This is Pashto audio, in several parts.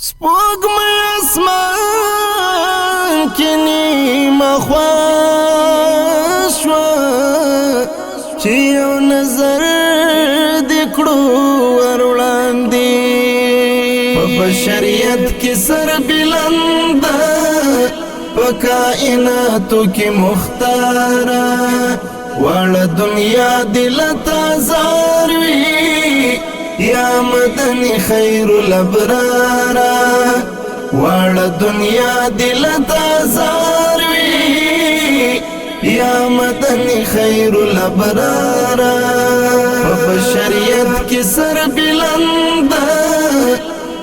سپوږمۍ اسمان کې نیمه خوا شوه چې یو نظر دې کړو ور وړاندې په بشریت کې سربلنده په کائناتو کې مختاره واړه دنیا دې له تازار وي یا مدنی خیر الابرارا واړه دنیا دل تازار وی یا مدنی خیر الابرارا په بشریت کې سربلنده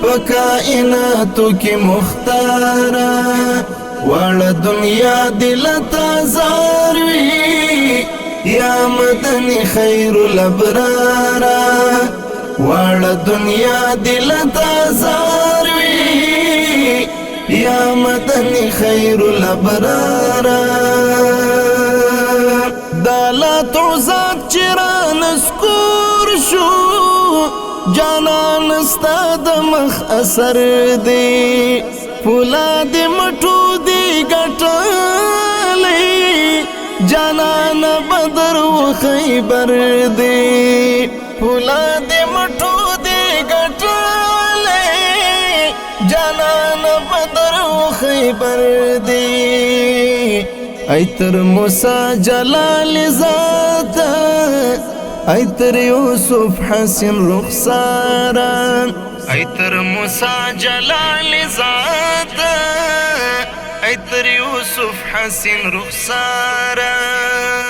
په کائناتو کې مختاره واړه دنیا دل تازار وی یا مدنی خیر الابرارا واړه دنیا دل تازار وی یا مدنی خیر الابرارا دالات عزات چران سکور شو جانان استاد مخ اثر دی فولاد مټو دی ګټلې جانان بدر و خیبر دی فولاد مټو دی ګټلې جانان بدر و خیبر دی ایتر موسی جلال ذات ایتر یوسف حسن رخسارا ایتر موسی جلال ذات ایتر یوسف حسن رخسارا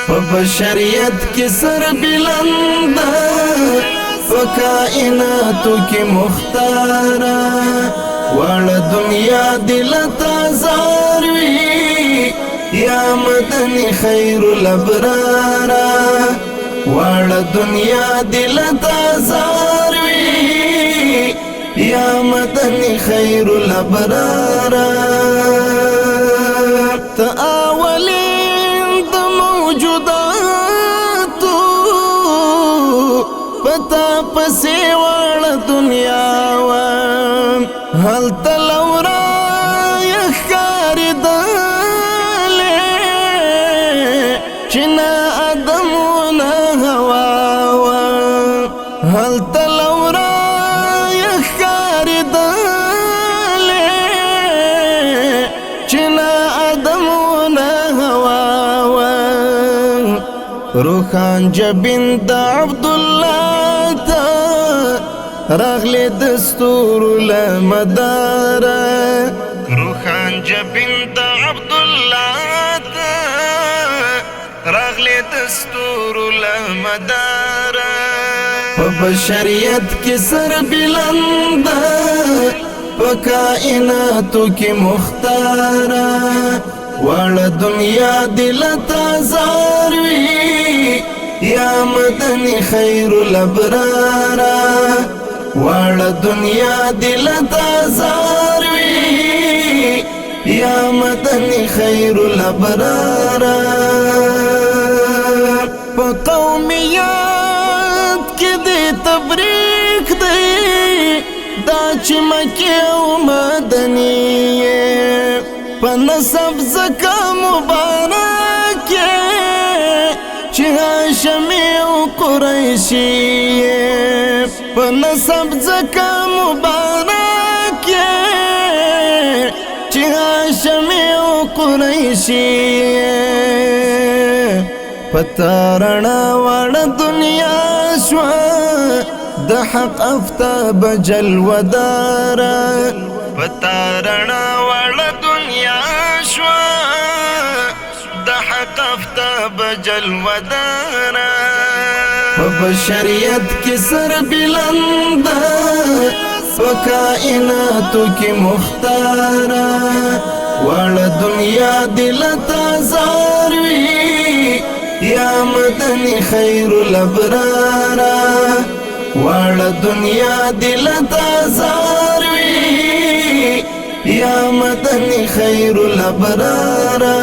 په بشریت کې سربلنده په کائناتو کې مختاره واړه دنیا دل تازار وي یا مدنی خیر الابرارا واړه دنیا دل تازار وي یا مدنی خیر الابرارا ته اولین د موجوداتو پتا پسې واړه دنیا وا هلته لورا یښکارېدلې چې نه ادم و نه هوا وا هلته لورا یښکارېدلې چې نه ادم و نه هوا وا روخان جبین د عبدالله ته راغلی دستور لمداره روخان جبین د عبدالله ته راغلی دستور لمداره په بشریت کې سربلنده په کائناتو کې مختاره واړه دنیا دل تازار وي یا مدنی خیر الابرارا واړه دنیا دل تازار وي یا مدنی خیر الابرارا په قومیت کې د تبریک دی دا چې مکه او مدنی په نسب زکه مبارک چې هاشمي او قریشي په نسب زکه مبارک چې هاشمي او قریشي پتارنا واړه دنیا شوه د حق افتاب جلوداره پتارنا واړه دنیا شوه د حق افتاب جلوداره په بشریت کې سربلنده په کائناتو کې مختاره واړه دنیا دل تازار وي یا مدنی خیر الابرارا واړه دنیا دل تازار وي یا مدنی خیر الابرارا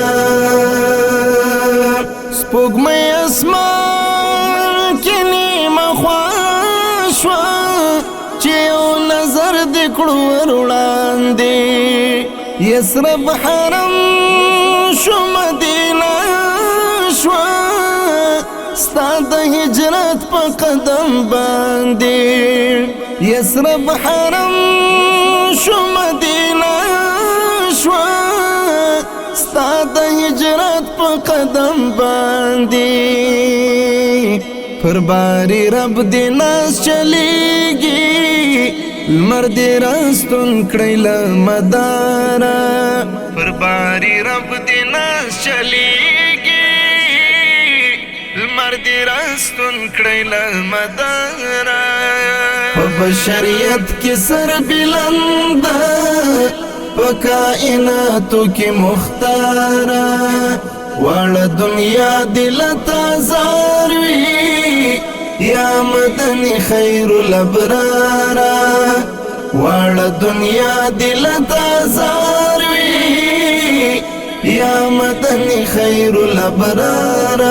سپوږمۍ اسمان کې نیمه خوا شوه چې یو نظر دې کړو ور وړاندې باندې یسرب حرم شو مدینه شو ستا د هجرت په قدم باندې یسرب حرم شو مدینه شو ستا د هجرت په قدم باندې پر باری رب دی ناس چلیږي لمر دی راستون کړی له مداره پر باری رب دی ناس چلیږي لمر دی راستون کړی له مداره په بشریت کې سر بلنده په کائناتو کې مختاره واړه دنیا دل تازار وي یا مدني خیر الابرار واړه دنیا دل تازار وي یا مدني خیر الابرار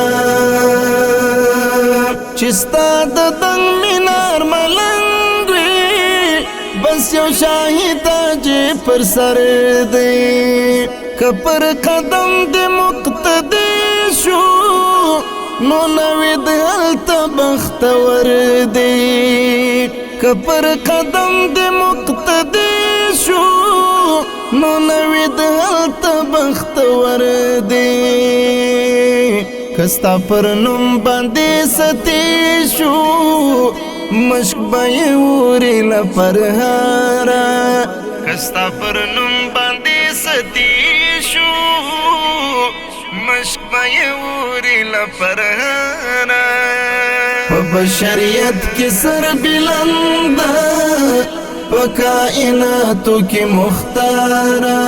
چې ستا د دنګ مینار ملنګ وي بس یو شاهي تاج پر سر دی کپر قدم دی مقتدی شو نو نوید هلتا بختور دی کپر قدم دی مقتدی شو نو نوید هلتا بختور دی کستا پر نم باندې ستی شو مشک بای وری لپرهارا کستا پر نم باندې ستی شو مشک بای وری لپرهارا په بشریت کې سر بلنده په کائناتو کې مختاره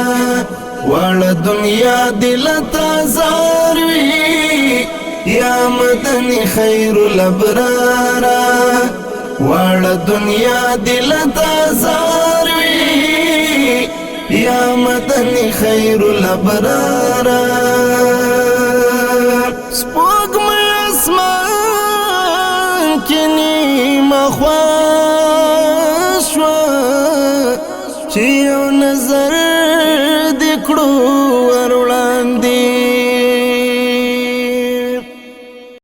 واړه دنیا دل تازار وي یا مدني خیر الابرار واړه دنیا دل تازار وي یا مدني خیر الابرار سپوږمۍ اسمان کې نیمه خوا شوه چې یو نظر دې کړو